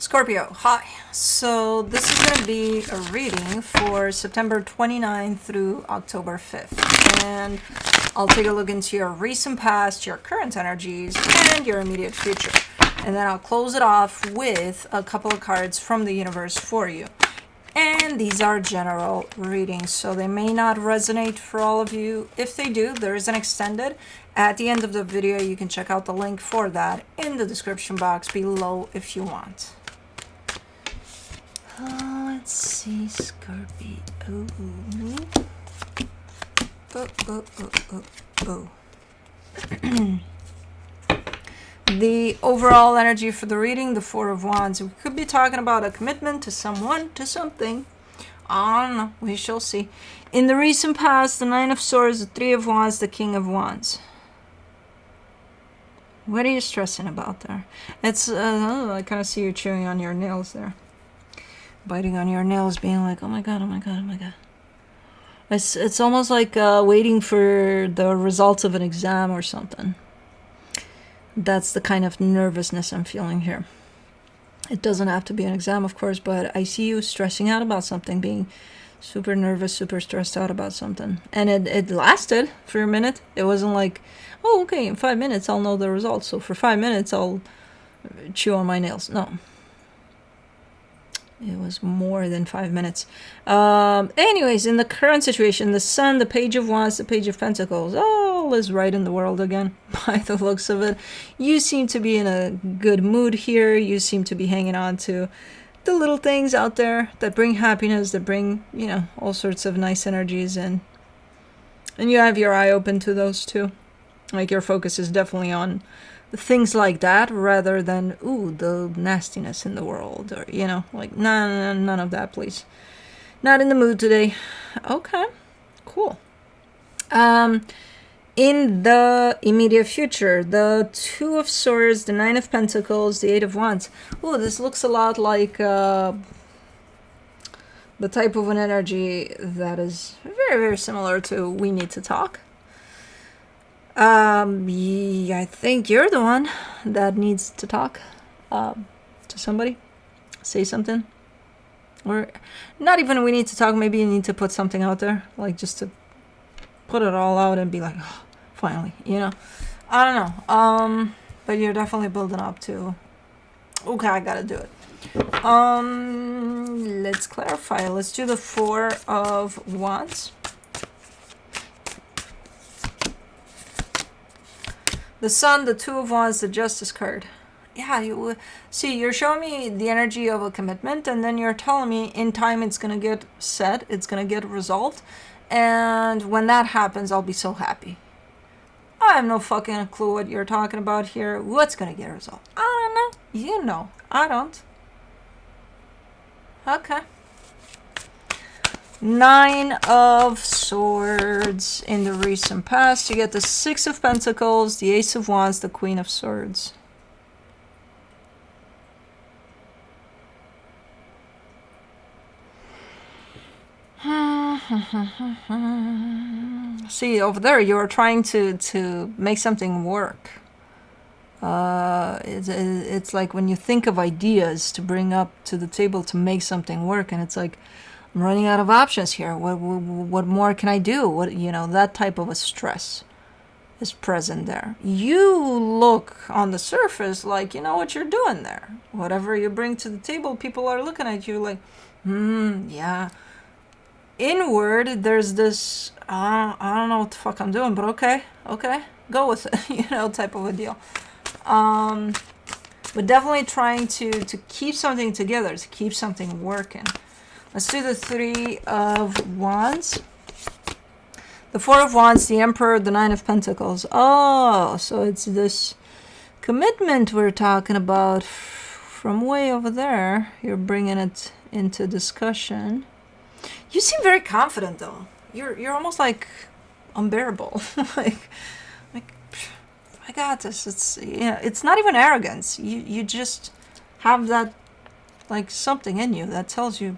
Scorpio, hi. So this is going to be a reading for September 29th through October 5th. And I'll take a look into your recent past, your current energies, and your immediate future. And then I'll close it off with a couple of cards from the universe for you. And these are general readings, so they may not resonate for all of you. If they do, there is an extended. At the end of the video, you can check out the link for that in the description box below if you want. Let's see, Scorpio. The overall energy for the reading, the Four of Wands. We could be talking about a commitment to someone, to something. I don't know. We shall see. In the recent past, the Nine of Swords, the Three of Wands, the King of Wands. What are you stressing about there? It's, I kind of see you chewing on your nails there. Biting on your nails, being like, oh my god, oh my god, oh my god. It's almost like waiting for the results of an exam or something. That's the kind of nervousness I'm feeling here. It doesn't have to be an exam, of course, but I see you stressing out about something, being super nervous, super stressed out about something. And it lasted for a minute. It wasn't like, oh, okay, in 5 minutes I'll know the results, so for 5 minutes I'll chew on my nails. No. It was more than 5 minutes. Anyways, in the current situation, the Sun, the Page of Wands, the Page of Pentacles, all is right in the world again, by the looks of it. You seem to be in a good mood here. You seem to be hanging on to the little things out there that bring happiness, that bring, you know, all sorts of nice energies. And you have your eye open to those too. Like, your focus is definitely on things like that rather than, ooh, the nastiness in the world, or, you know, like, none of that, please. Not in the mood today. Okay, cool. In the immediate future, the Two of Swords, the Nine of Pentacles, the Eight of Wands. Oh, this looks a lot like the type of an energy that is very, very similar to We Need to Talk. I think you're the one that needs to talk to somebody, say something, or not even we need to talk. Maybe you need to put something out there, like just to put it all out and be like, oh, finally, you know. I don't know. But you're definitely building up to, okay, I gotta do it. Let's clarify. Let's do the Four of Wands. The Sun, the Two of Wands, the Justice card. Yeah, you see, you're showing me the energy of a commitment, and then you're telling me in time it's going to get set, it's going to get resolved, and when that happens, I'll be so happy. I have no fucking clue what you're talking about here. What's going to get resolved? I don't know. You know. I don't. Okay. Nine of Swords in the recent past. You get the Six of Pentacles, the Ace of Wands, the Queen of Swords. See, over there, you're trying to make something work. It's like when you think of ideas to bring up to the table to make something work, and it's like, I'm running out of options here. What more can I do? What, you know, that type of a stress is present there. You look on the surface like you know what you're doing there. Whatever you bring to the table, people are looking at you like, yeah. Inward, there's this, I don't know what the fuck I'm doing, but okay, go with it, you know, type of a deal. But definitely trying to keep something together, to keep something working. Let's do the Three of Wands. The Four of Wands, the Emperor, the Nine of Pentacles. Oh, so it's this commitment we're talking about from way over there. You're bringing it into discussion. You seem very confident, though. You're almost like unbearable. like I got this. It's, yeah, it's not even arrogance. You just have that, like, something in you that tells you,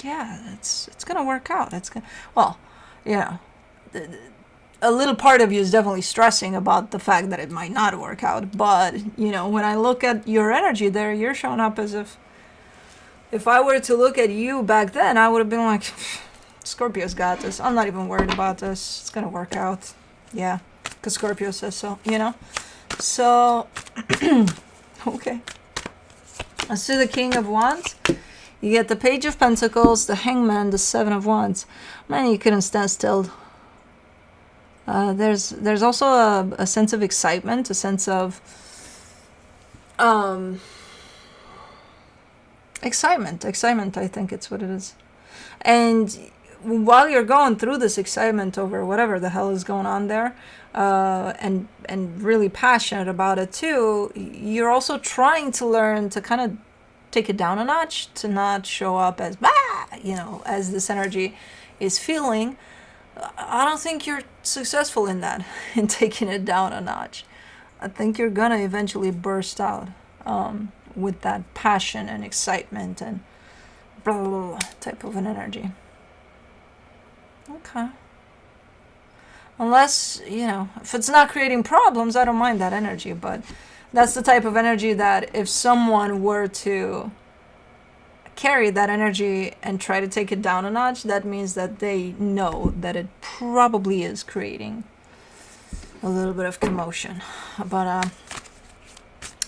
yeah, it's gonna work out. It's gonna, well, you know, a little part of you is definitely stressing about the fact that it might not work out. But, you know, when I look at your energy there, you're showing up as if I were to look at you back then, I would have been like, Scorpio's got this. I'm not even worried about this. It's going to work out. Yeah, because Scorpio says so, you know? So, okay. Let's do the King of Wands. You get the Page of Pentacles, the Hangman, the Seven of Wands. Man, you couldn't stand still. There's also a sense of excitement, a sense of excitement, I think it's what it is. And while you're going through this excitement over whatever the hell is going on there, and really passionate about it too, you're also trying to learn to kind of take it down a notch, to not show up as, you know, as this energy is feeling. I don't think you're successful in that, in taking it down a notch. I think you're gonna eventually burst out with that passion and excitement and blah, blah, blah type of an energy. Okay. Unless, you know, if it's not creating problems, I don't mind that energy, but that's the type of energy that if someone were to carry that energy and try to take it down a notch, that means that they know that it probably is creating a little bit of commotion. But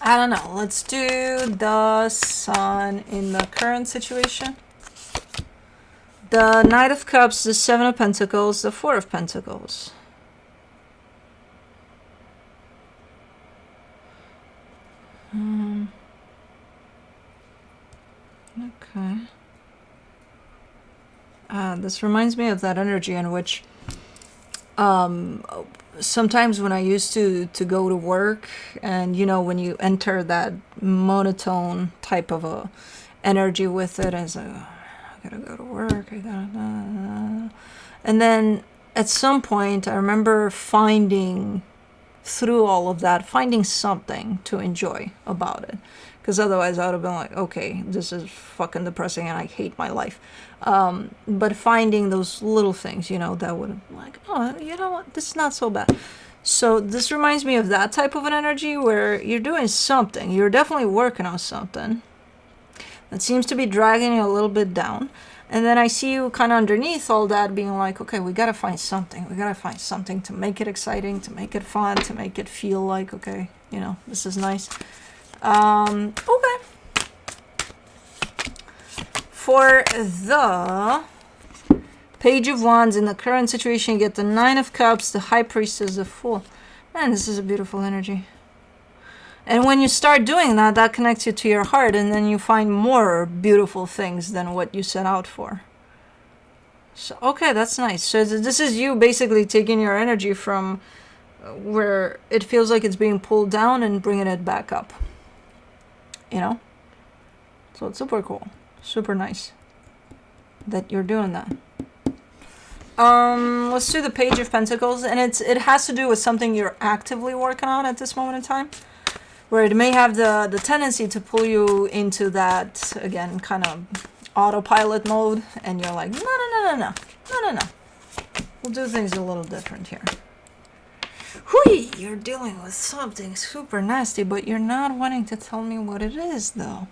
I don't know. Let's do the Sun in the current situation. The Knight of Cups, the Seven of Pentacles, the Four of Pentacles. Okay. This reminds me of that energy in which sometimes when I used to go to work, and you know, when you enter that monotone type of a energy with it, as I gotta go to work, and then at some point I remember finding through all of that, finding something to enjoy about it. Because otherwise I would have been like, okay, this is fucking depressing and I hate my life. But finding those little things, you know, that would like, oh, you know what, this is not so bad. So this reminds me of that type of an energy where you're doing something. You're definitely working on something that seems to be dragging you a little bit down. And then I see you kind of underneath all that being like, okay, we got to find something. We got to find something to make it exciting, to make it fun, to make it feel like, okay, you know, this is nice. Okay. For the Page of Wands in the current situation, you get the Nine of Cups, the High Priestess, the Fool. Man, this is a beautiful energy. And when you start doing that, that connects you to your heart, and then you find more beautiful things than what you set out for. So, okay, that's nice. So this is you basically taking your energy from where it feels like it's being pulled down and bringing it back up. You know? So it's super cool. Super nice that you're doing that. Let's do the Page of Pentacles, and it has to do with something you're actively working on at this moment in time, where it may have the tendency to pull you into that, again, kind of autopilot mode, and you're like, no. We'll do things a little different here. Hui, you're dealing with something super nasty, but you're not wanting to tell me what it is, though.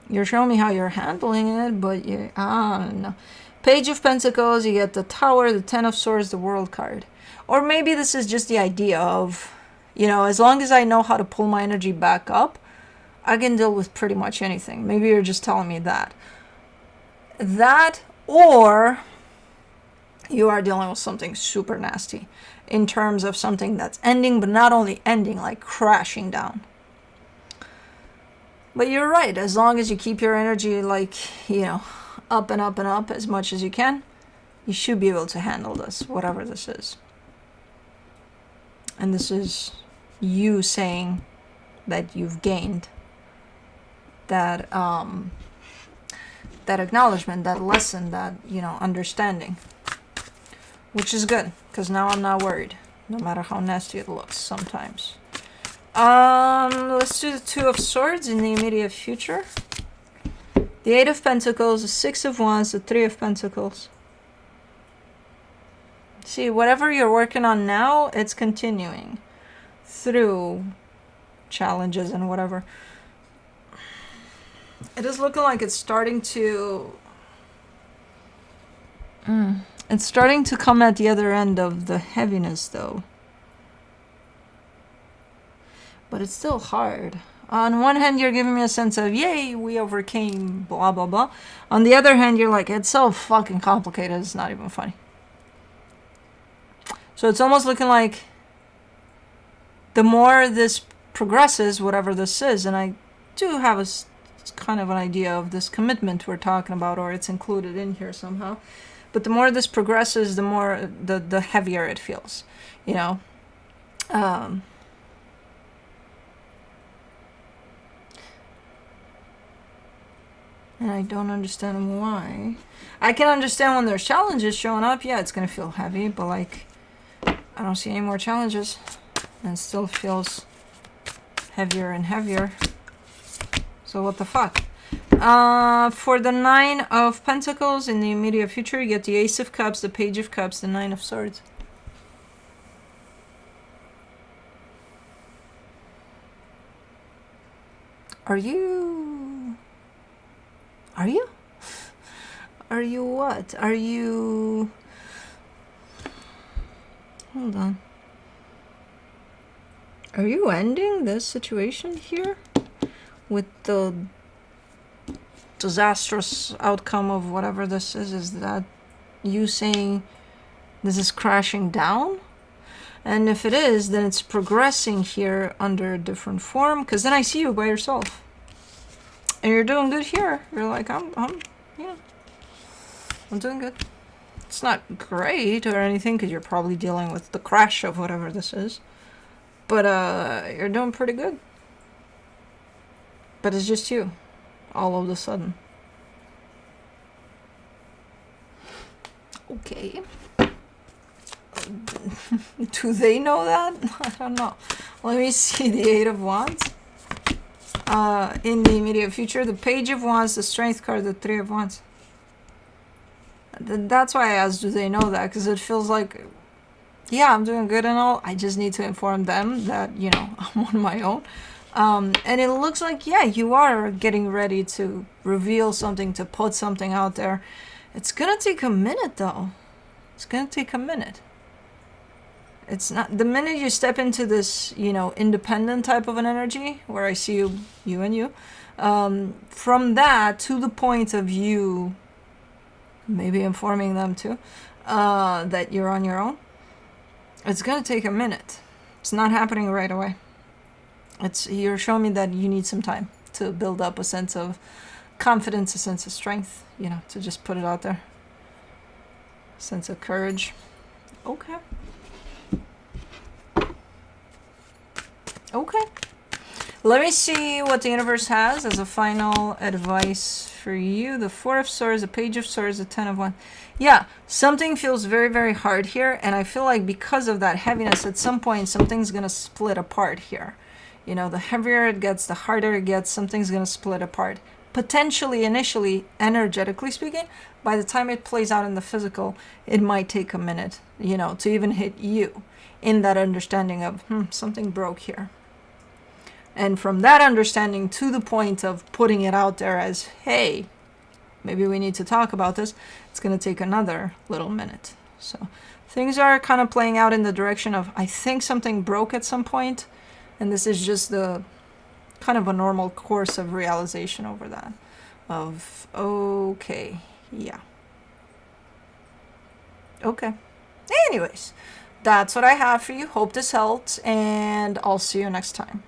You're showing me how you're handling it, but I don't know. Page of Pentacles, you get the Tower, the Ten of Swords, the World card. Or maybe this is just the idea of, you know, as long as I know how to pull my energy back up, I can deal with pretty much anything. Maybe you're just telling me that. That, or you are dealing with something super nasty in terms of something that's ending, but not only ending, like crashing down. But you're right. As long as you keep your energy, like, you know, up and up and up as much as you can, you should be able to handle this, whatever this is. And this is you saying that you've gained that that acknowledgement, that lesson, that, you know, understanding, which is good, because now I'm not worried, no matter how nasty it looks sometimes. Let's do the Two of Swords in the immediate future. The Eight of Pentacles, the Six of Wands, the Three of Pentacles. See, whatever you're working on now, it's continuing through challenges and whatever. It is looking like it's starting to... It's starting to come at the other end of the heaviness, though. But it's still hard. On one hand, you're giving me a sense of, yay, we overcame, blah, blah, blah. On the other hand, you're like, it's so fucking complicated, it's not even funny. So it's almost looking like the more this progresses, whatever this is, and I do have a kind of an idea of this commitment we're talking about, or it's included in here somehow. But the more this progresses, the more, the heavier it feels, you know? And I don't understand why. I can understand when there's challenges showing up. Yeah, it's going to feel heavy, but like, I don't see any more challenges. And it still feels heavier and heavier. So what the fuck? For the 9 of Pentacles in the immediate future, you get the Ace of Cups, the Page of Cups, the 9 of Swords. Are you... Are you? Are you what? Are you... Hold on. Are you ending this situation here? With the disastrous outcome of whatever this is? Is that you saying this is crashing down? And if it is, then it's progressing here under a different form. Because then I see you by yourself. And you're doing good here. You're like, I'm doing good. It's not great or anything, because you're probably dealing with the crash of whatever this is. But you're doing pretty good. But it's just you, all of a sudden. Okay. Do they know that? I don't know. Let me see the 8 of Wands. In the immediate future, the Page of Wands, the Strength card, the 3 of Wands. That's why I asked, do they know that? Because it feels like, yeah, I'm doing good and all. I just need to inform them that, you know, I'm on my own. And it looks like, yeah, you are getting ready to reveal something, to put something out there. It's going to take a minute, though. It's going to take a minute. It's not... The minute you step into this, you know, independent type of an energy, where I see you and you, from that to the point of you maybe informing them too, that you're on your own, it's going to take a minute. It's not happening right away. You're showing me that you need some time to build up a sense of confidence, a sense of strength, you know, to just put it out there. Sense of courage. Okay. Okay. Let me see what the universe has as a final advice for you. The 4 of Swords, the Page of Swords, the 10 of Wands. Yeah, something feels very, very hard here. And I feel like because of that heaviness, at some point, something's going to split apart here. You know, the heavier it gets, the harder it gets, something's going to split apart. Potentially, initially, energetically speaking, by the time it plays out in the physical, it might take a minute, you know, to even hit you in that understanding of, something broke here. And from that understanding to the point of putting it out there as, hey, maybe we need to talk about this, it's going to take another little minute. So things are kind of playing out in the direction of, I think something broke at some point, and this is just the kind of a normal course of realization over that. Of, okay, yeah. Okay. Anyways, that's what I have for you. Hope this helped, and I'll see you next time.